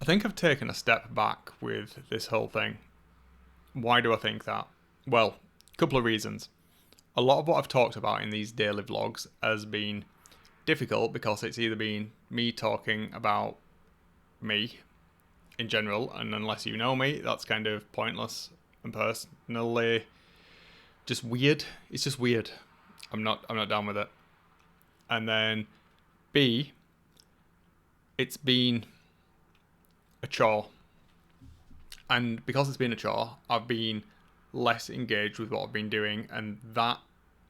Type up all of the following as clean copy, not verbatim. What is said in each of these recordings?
think I've taken a step back with this whole thing. Why do I think that? Well, a couple of reasons. A lot of what I've talked about in these daily vlogs has been difficult because it's either been me talking about me in general, and unless you know me, that's kind of pointless and personally just weird. It's just weird. I'm not down with it. And then B, it's been a chore. And because it's been a chore, I've been less engaged with what I've been doing, and that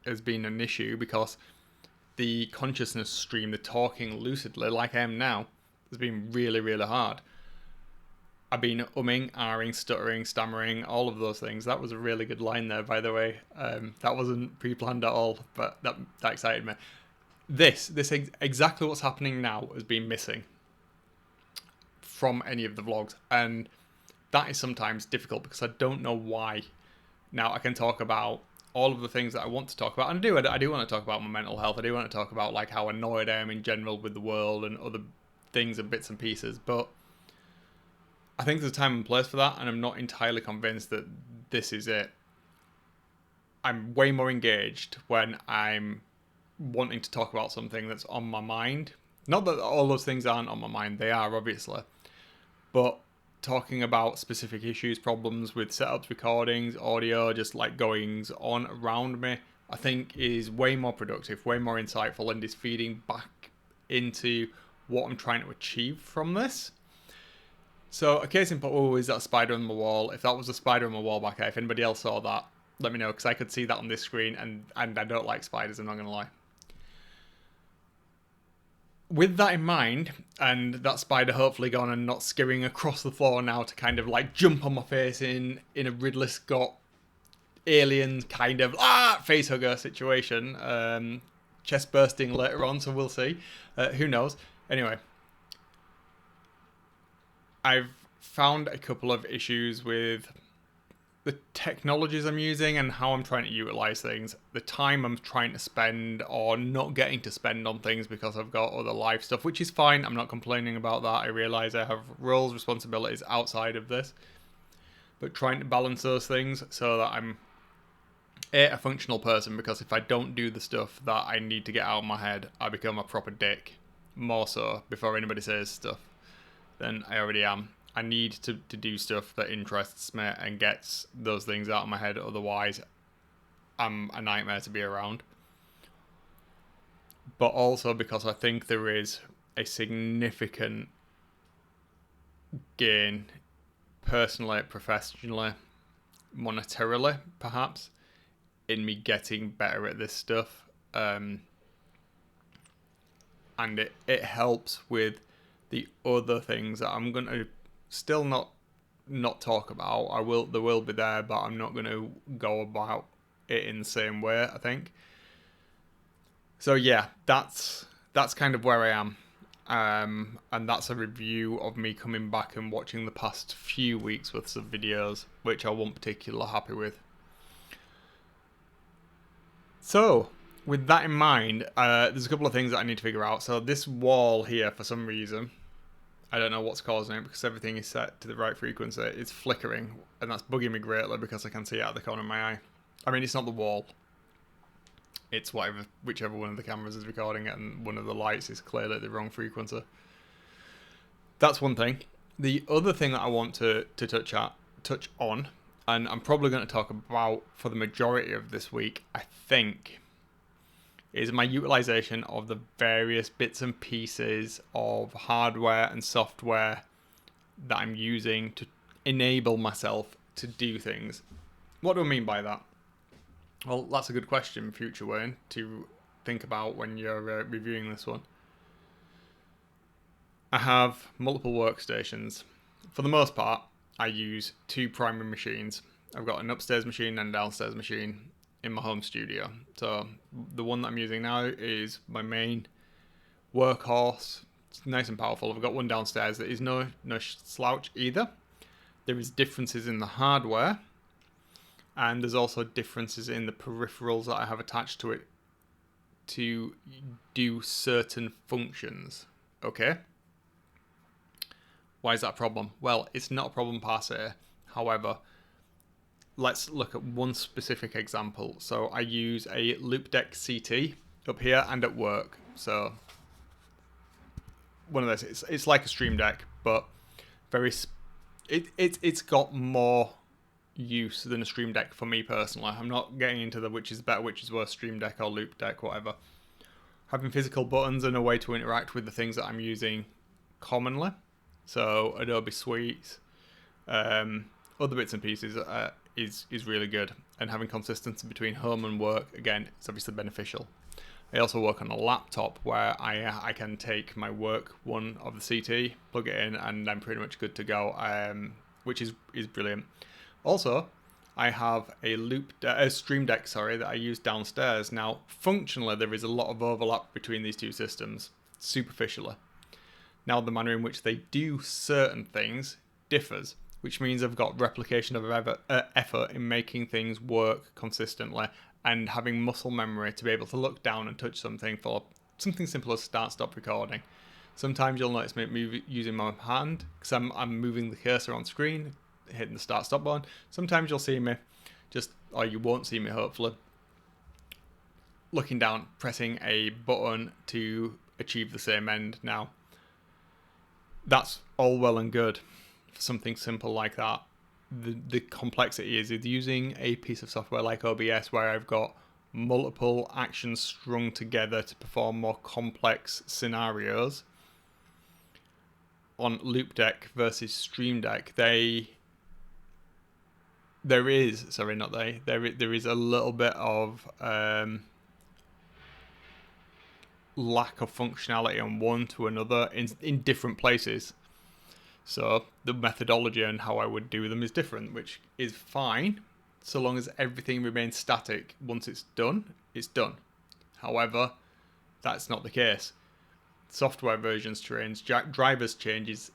has been an issue because the consciousness stream, the talking lucidly like I am now, has been really, really hard. I've been umming, ahhing, stuttering, stammering, all of those things. That was a really good line there, by the way. That wasn't pre-planned at all, but that excited me. This exactly what's happening now has been missing from any of the vlogs, and that is sometimes difficult because I don't know why. Now I can talk about all of the things that I want to talk about, and I do want to talk about my mental health. I do want to talk about like how annoyed I am in general with the world and other things and bits and pieces, but I think there's a time and place for that, and I'm not entirely convinced that this is it. I'm way more engaged when I'm wanting to talk about something that's on my mind. Not that all those things aren't on my mind, they are obviously, but talking about specific issues, problems with setups, recordings, audio, just like goings on around me, I think is way more productive, way more insightful, and is feeding back into what I'm trying to achieve from this. So a case in point, is that spider on the wall? If that was a spider on the wall back there, if anybody else saw that, let me know, because I could see that on this screen, and I don't like spiders, I'm not going to lie. With that in mind, and that spider hopefully gone and not skimming across the floor now to kind of like jump on my face in a Ridley Scott alien kind of face hugger situation, chest bursting later on, so we'll see. Who knows? Anyway, I've found a couple of issues with the technologies I'm using and how I'm trying to utilize things, the time I'm trying to spend or not getting to spend on things because I've got other life stuff, which is fine. I'm not complaining about that. I realize I have roles, responsibilities outside of this, but trying to balance those things so that I'm a functional person, because if I don't do the stuff that I need to get out of my head, I become a proper dick. More so before anybody says stuff than I already am. I need to do stuff that interests me and gets those things out of my head. Otherwise, I'm a nightmare to be around. But also because I think there is a significant gain, personally, professionally, monetarily, perhaps, in me getting better at this stuff. And it helps with the other things that I'm going to still not talk about. There will be there, but I'm not going to go about it in the same way, I think. So yeah, that's kind of where I am. And that's a review of me coming back and watching the past few weeks worth of videos, which I wasn't particularly happy with. So, with that in mind, there's a couple of things that I need to figure out. So this wall here, for some reason, I don't know what's causing it because everything is set to the right frequency. It's flickering, and that's bugging me greatly because I can see it out of the corner of my eye. I mean, it's not the wall. It's whichever one of the cameras is recording it, and one of the lights is clearly at the wrong frequency. That's one thing. The other thing that I want to touch on, and I'm probably going to talk about for the majority of this week, I think, is my utilization of the various bits and pieces of hardware and software that I'm using to enable myself to do things. What do I mean by that? Well, that's a good question, future Wayne, to think about when you're reviewing this one. I have multiple workstations. For the most part, I use two primary machines. I've got an upstairs machine and a downstairs machine in my home studio. So the one that I'm using now is my main workhorse. It's nice and powerful. I've got one downstairs that is no slouch either. There is differences in the hardware, and there's also differences in the peripherals that I have attached to it to do certain functions. Okay? Why is that a problem? Well, it's not a problem per se. However, let's look at one specific example. So I use a Loupe deck CT up here and at work. So one of those, it's like a Stream Deck, but it's got more use than a Stream Deck for me personally. I'm not getting into the which is better, which is worse, Stream Deck or Loupe Deck, whatever. Having physical buttons and a way to interact with the things that I'm using commonly. So Adobe Suites, other bits and pieces is really good. And having consistency between home and work, again, it's obviously beneficial. I also work on a laptop where I can take my work one of the CT, plug it in, and I'm pretty much good to go, which is brilliant. Also, I have a Stream Deck, that I use downstairs. Now, functionally, there is a lot of overlap between these two systems, superficially. Now, the manner in which they do certain things differs, which means I've got replication of effort in making things work consistently and having muscle memory to be able to look down and touch something for something simple as start-stop recording. Sometimes you'll notice me using my hand because I'm moving the cursor on screen, hitting the start-stop button. Sometimes you'll see me or you won't see me hopefully, looking down, pressing a button to achieve the same end. Now, that's all well and good for something simple like that. The complexity is using a piece of software like OBS where I've got multiple actions strung together to perform more complex scenarios. On Loupe Deck versus Stream Deck, there is a little bit of lack of functionality on one to another in different places. So the methodology and how I would do them is different, which is fine so long as everything remains static. Once it's done, it's done. However, that's not the case. Software versions change, drivers changes,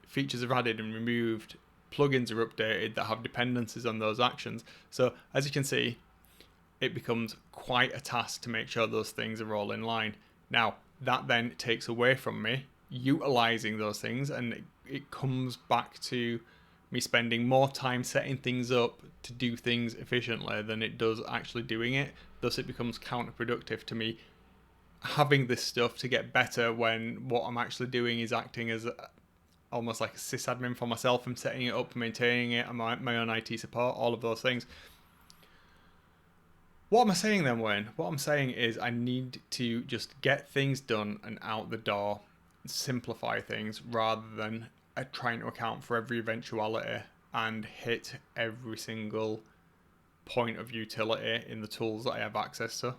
features are added and removed, plugins are updated that have dependencies on those actions. So as you can see, it becomes quite a task to make sure those things are all in line. Now, that then takes away from me utilizing those things, and it comes back to me spending more time setting things up to do things efficiently than it does actually doing it. Thus it becomes counterproductive to me having this stuff to get better when what I'm actually doing is acting as almost like a sysadmin for myself. I'm setting it up, maintaining it, and my own IT support, all of those things. What am I saying then, Wayne? What I'm saying is I need to just get things done and out the door, simplify things rather than trying to account for every eventuality and hit every single point of utility in the tools that I have access to.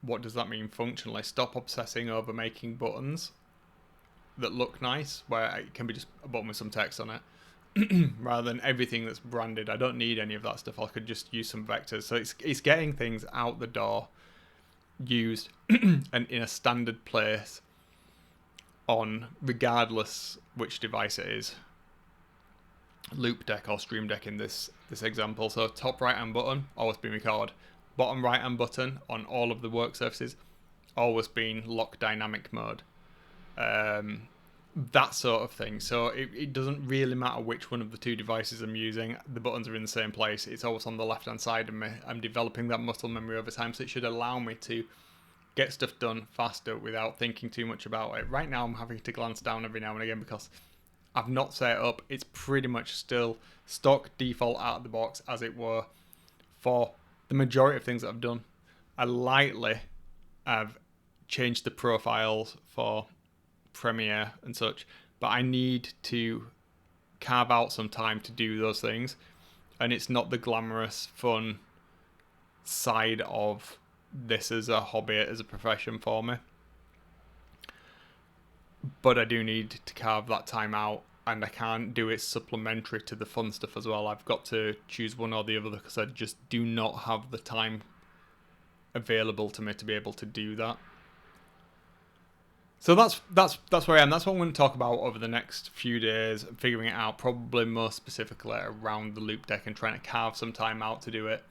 What does that mean functionally? Stop obsessing over making buttons that look nice, where it can be just a button with some text on it, rather than everything that's branded. I don't need any of that stuff. I could just use some vectors. So it's getting things out the door, used and in a standard place on regardless which device it is. Loupe Deck or Stream Deck in this example. So top right hand button, always been record. Bottom right hand button on all of the work surfaces, always been lock dynamic mode. That sort of thing. So it doesn't really matter which one of the two devices I'm using. The buttons are in the same place. It's always on the left hand side of me. I'm developing that muscle memory over time, so it should allow me to get stuff done faster without thinking too much about it. Right now I'm having to glance down every now and again because I've not set it up. It's pretty much still stock default out of the box as it were for the majority of things that I've done. I lightly have changed the profiles for Premiere and such, but I need to carve out some time to do those things, and it's not the glamorous fun side of this as a hobby, as a profession for me, but I do need to carve that time out, and I can't do it supplementary to the fun stuff as well. I've got to choose one or the other because I just do not have the time available to me to be able to do that. So that's where I am. That's what I'm going to talk about over the next few days, figuring it out, probably most specifically around the Loupe Deck and trying to carve some time out to do it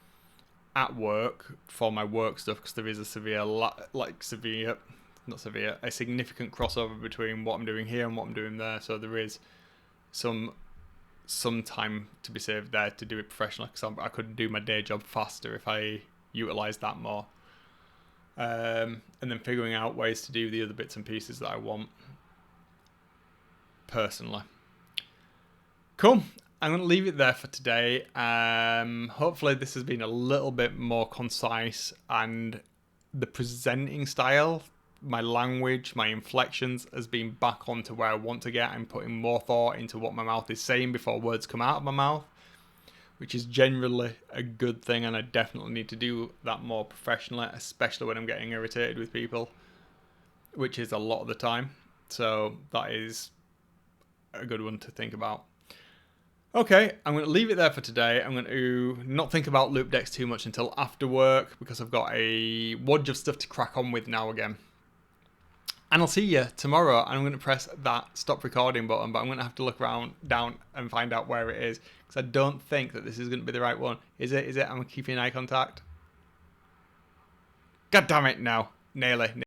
at work for my work stuff, because there is a severe not severe, a significant crossover between what I'm doing here and what I'm doing there. So there is some time to be saved there to do it professionally, because I could do my day job faster if I utilise that more. And then figuring out ways to do the other bits and pieces that I want personally. Cool. I'm going to leave it there for today. Hopefully this has been a little bit more concise, and the presenting style, my language, my inflections has been back onto where I want to get. I'm putting more thought into what my mouth is saying before words come out of my mouth, which is generally a good thing, and I definitely need to do that more professionally, especially when I'm getting irritated with people, which is a lot of the time. So that is a good one to think about. Okay, I'm going to leave it there for today. I'm going to not think about Loupe decks too much until after work, because I've got a wodge of stuff to crack on with now again. And I'll see you tomorrow. I'm going to press that stop recording button, but I'm going to have to look down and find out where it is, because I don't think that this is going to be the right one. Is it? I'm keeping eye contact. God damn it, no. Nearly.